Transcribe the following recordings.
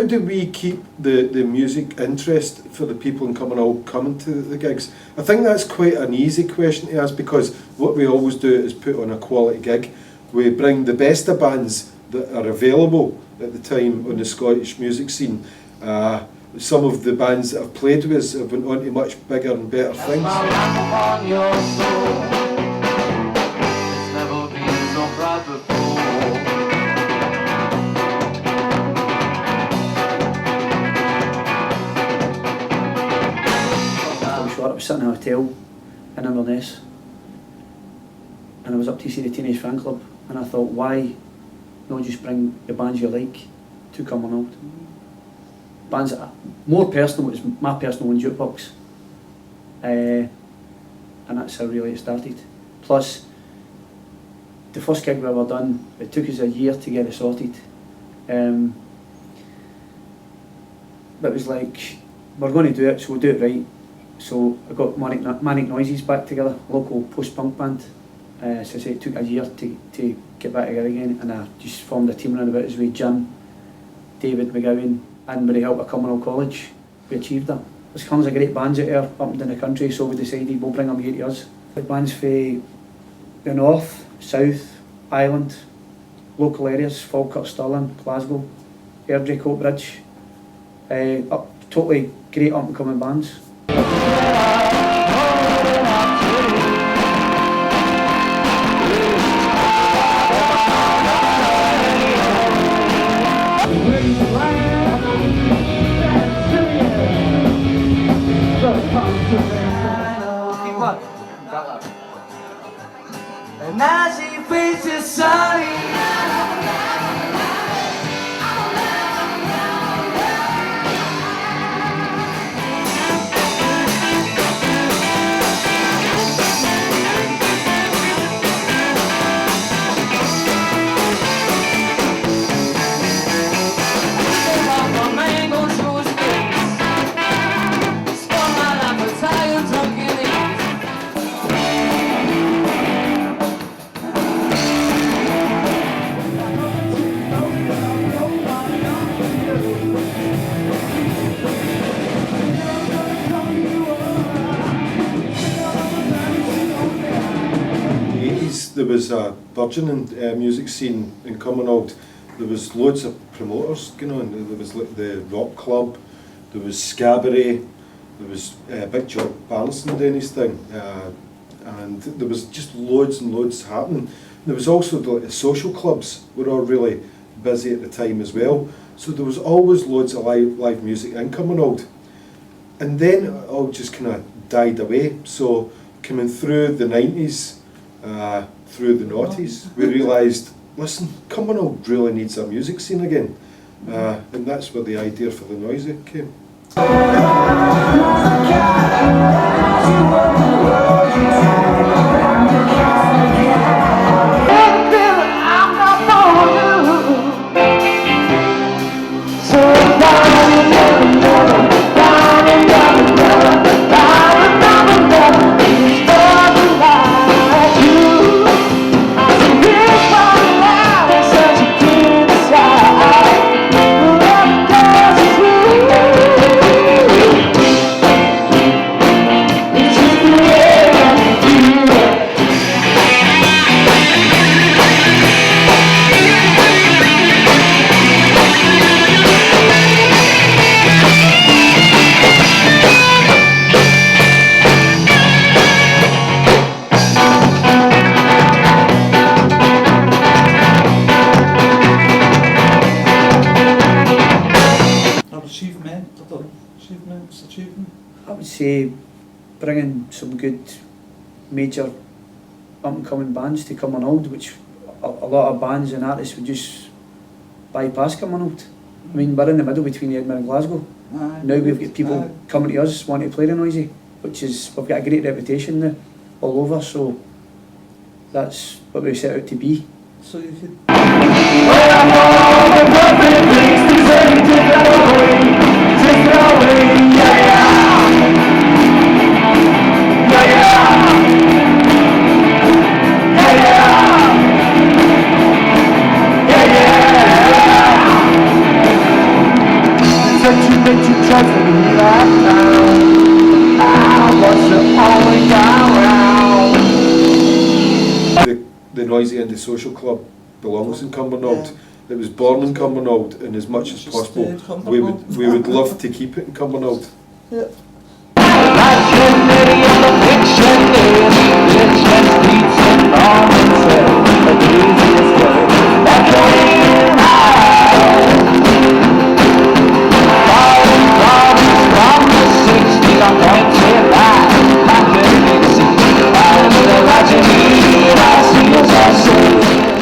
do we keep the music interest for the people in Cumbernauld coming to the gigs? I think that's quite an easy question to ask, because what we always do is put on a quality gig. We bring the best of bands that are available at the time on the Scottish music scene. Some of the bands that have played with us have went on to much bigger and better things. I was sitting in a hotel in Inverness, and I was up to see the Teenage Fan Club, and I thought, why not just bring the bands you like to Cumbernauld? Bands that are more personal, it's my personal one, Jukebox, and that's how really it started. Plus, the first gig we ever done, it took us a year to get it sorted, but it was like, we're going to do it, so we'll do it right. So I got Manic Noises back together, local post-punk band. So I say it took a year to get back together again, and I just formed a team around about us with Jim, David McGowan, and with the help of Cumbernauld College, we achieved that. There's tons of great bands out there up and down the country, so we decided we'll bring them here to us. Bands for the north, south, Ireland, local areas, Falkirk, Stirling, Glasgow, Airdrie, Coatbridge, totally great up and coming bands. And as he faces sunny, There was a burgeoning music scene in Cumbernauld. There was loads of promoters, you know, and there was like the Rock Club, there was Scabaret, there was Big Job Barnison doing his thing, and there was just loads and loads happening. There was also the social clubs were all really busy at the time as well, so there was always loads of live music in Cumbernauld. And then it all just kind of died away, so coming through the 90s, through the noughties, we realised, listen, Cumbernauld really needs a music scene again, and that's where the idea for the Noisy came. I would say bringing some good major up-and-coming bands to Cumbernauld, which a lot of bands and artists would just bypass Cumbernauld. I mean, we're in the middle between Edinburgh and Glasgow. Now we've got people coming to us wanting to play the Noisy, which is, we've got a great reputation there all over, so that's what we set out to be. So you could... The Noisy Anti-Social Club belongs in Cumbernauld. It was born in Cumbernauld, and as much as Just possible, stay in we would love to keep it in Cumbernauld. Yeah.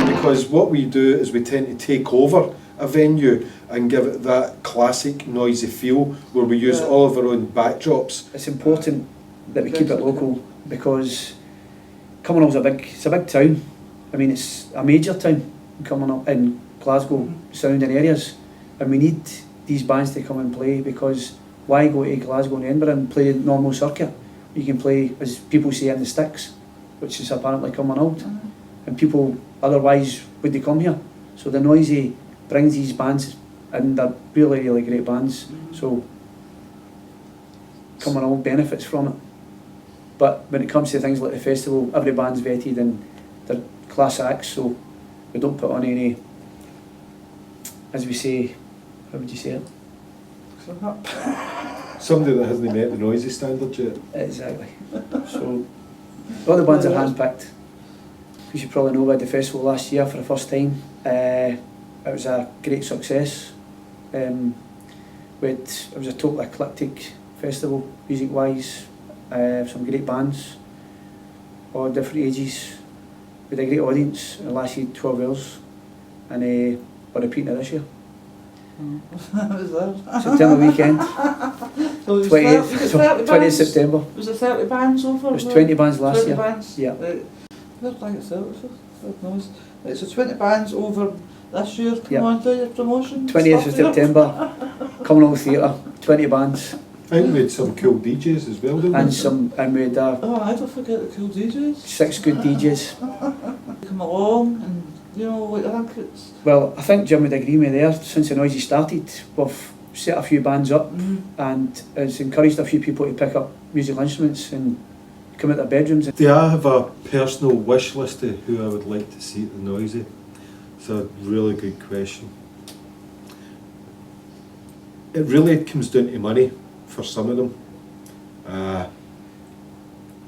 Because what we do is we tend to take over a venue and give it that classic noisy feel where we use Yeah. all of our own backdrops. It's important that we keep it local because Cumbernauld it's a big town. I mean, it's a major town coming up in Glasgow surrounding areas, and we need these bands to come and play because why go to Glasgow and Edinburgh and play the normal circuit? You can play, as people say, in the sticks, which is apparently Cumbernauld, and people otherwise would they come here? So the Noisy brings these bands, and they're really, really great bands. So Cumbernauld benefits from it. But when it comes to things like the festival, every band's vetted and they're class acts, so we don't put on any, as we say, how would you say it? Somebody that hasn't met the Noisy standard yet. Exactly. So all the bands are handpicked. You should probably know about the festival last year for the first time. It was a great success. It was a total eclectic festival, music-wise. Some great bands, all different ages. We had a great audience. It lasted 12 hours, and we're repeating it this year. Was there? September weekend, So it was 20th 20th September. Was there 30 bands over? There was 20 bands last 20 year. bands? Yeah. Right. Where'd I get services? God knows. Right, so 20 bands over this year. Come Yeah. on, do your promotion. 20th of stuff here. September, Cumbernauld Theatre, 20 bands, I think we had some cool DJs as well, didn't we? and we had Oh, I don't forget the cool DJs. 6 good DJs. Come along and, you know, like, I think it's... Well, I think Jim would agree with me there. Since the Noisy started, we've set a few bands up, and it's encouraged a few people to pick up musical instruments and come out their bedrooms. Do I have a personal wish list of who I would like to see at the Noisy? It's a really good question. It really comes down to money for some of them.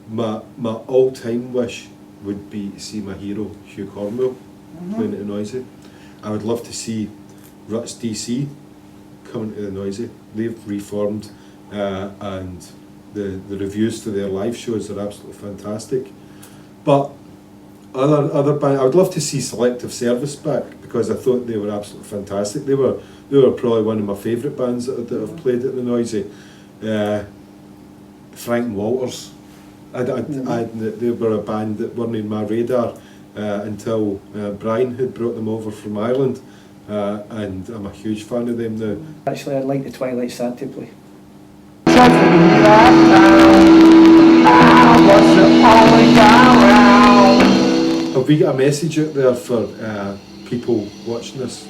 My all-time wish would be to see my hero Hugh Cornwell playing at the Noisy. I would love to see Ruts DC coming to the Noisy. They've reformed, and the reviews to their live shows are absolutely fantastic. But other band, I would love to see Selective Service back because I thought they were absolutely fantastic. They were probably one of my favourite bands that have played at the Noisy. Frank and Walters. They were a band that weren't in my radar until Brian had brought them over from Ireland, and I'm a huge fan of them now. Actually, I'd like the Twilight Sad to play. Have we got a message out there for people watching this?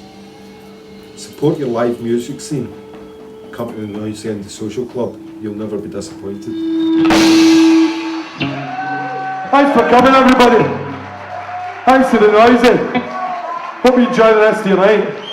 Support your live music scene. Come to the Noisy Anti-Social Club. You'll never be disappointed. Thanks for coming, everybody. Thanks to the Noisy. Hope you enjoy the rest of your night.